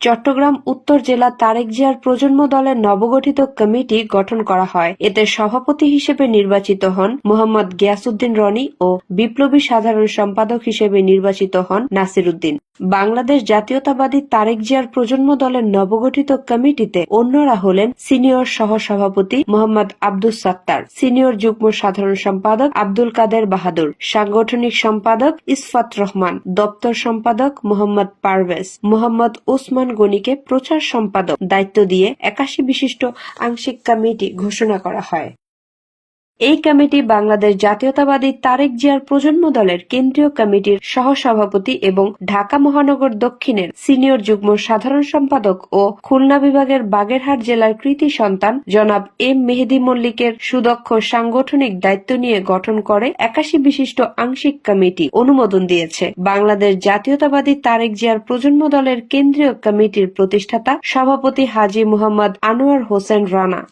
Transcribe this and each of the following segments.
চট্টগ্রাম উত্তর জেলা তারেক জিয়ার প্রজন্ম দলের নবগঠিত কমিটি গঠন করা হয়। এতে সভাপতি হিসেবে নির্বাচিত হন মোহাম্মদ গিয়াসউদ্দিন রনি ও বিপ্লবী সাধারণ সম্পাদক হিসেবে নির্বাচিত হন নাসির উদ্দিন। বাংলাদেশ জাতীয়তাবাদী তারেক জিয়ার প্রজন্ম দলের নবগঠিত কমিটিতে অন্যরা হলেন সিনিয়র সহসভাপতি মোহাম্মদ আব্দুস সাত্তার, সিনিয়র যুগ্ম সাধারণ সম্পাদক আব্দুল কাদের বাহাদুর, সাংগঠনিক সম্পাদক ইসফাত রহমান, দপ্তর সম্পাদক মোহাম্মদ পারভেজ, মোহাম্মদ ওসমান গনিকে প্রচার সম্পাদক দায়িত্ব দিয়ে ৮১ বিশিষ্ট আংশিক কমিটি ঘোষণা করা হয়। এই কমিটি বাংলাদেশ জাতীয়তাবাদী তারেক জিয়ার প্রজন্ম দলের কেন্দ্রীয় কমিটির সহসভাপতি এবং ঢাকা মহানগর দক্ষিণের সিনিয়র যুগ্ম সাধারণ সম্পাদক ও খুলনা বিভাগের বাগেরহাট জেলার কৃতি সন্তান জনাব এম মেহেদী মল্লিকের সুদক্ষ সাংগঠনিক দায়িত্ব নিয়ে গঠন করে ৮১ বিশিষ্ট আংশিক কমিটি অনুমোদন দিয়েছে। বাংলাদেশ জাতীয়তাবাদী তারেক জিয়ার প্রজন্ম দলের কেন্দ্রীয় কমিটির প্রতিষ্ঠাতা সভাপতি হাজী মুহাম্মদ আনোয়ার হোসেন রানা।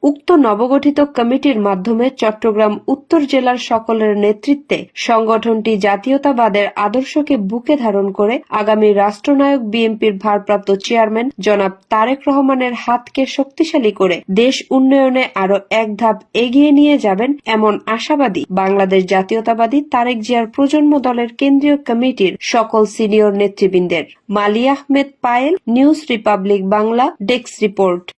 উক্ত নবগঠিত কমিটির মাধ্যমে চট্টগ্রাম উত্তর জেলার সকলের নেতৃত্বে সংগঠনটি জাতীয়তাবাদের আদর্শকে বুকে ধারণ করে আগামী রাষ্ট্রনায়ক বিএনপির ভারপ্রাপ্ত চেয়ারম্যান জনাব তারেক রহমানের হাতকে শক্তিশালী করে দেশ উন্নয়নে আরো এক ধাপ এগিয়ে নিয়ে যাবেন এমন আশাবাদী বাংলাদেশ জাতীয়তাবাদী তারেক জিয়ার প্রজন্ম দলের কেন্দ্রীয় কমিটির সকল সিনিয়র নেতৃবৃন্দের। Maliya Ahmed Payel, news republic Bangla, desk report.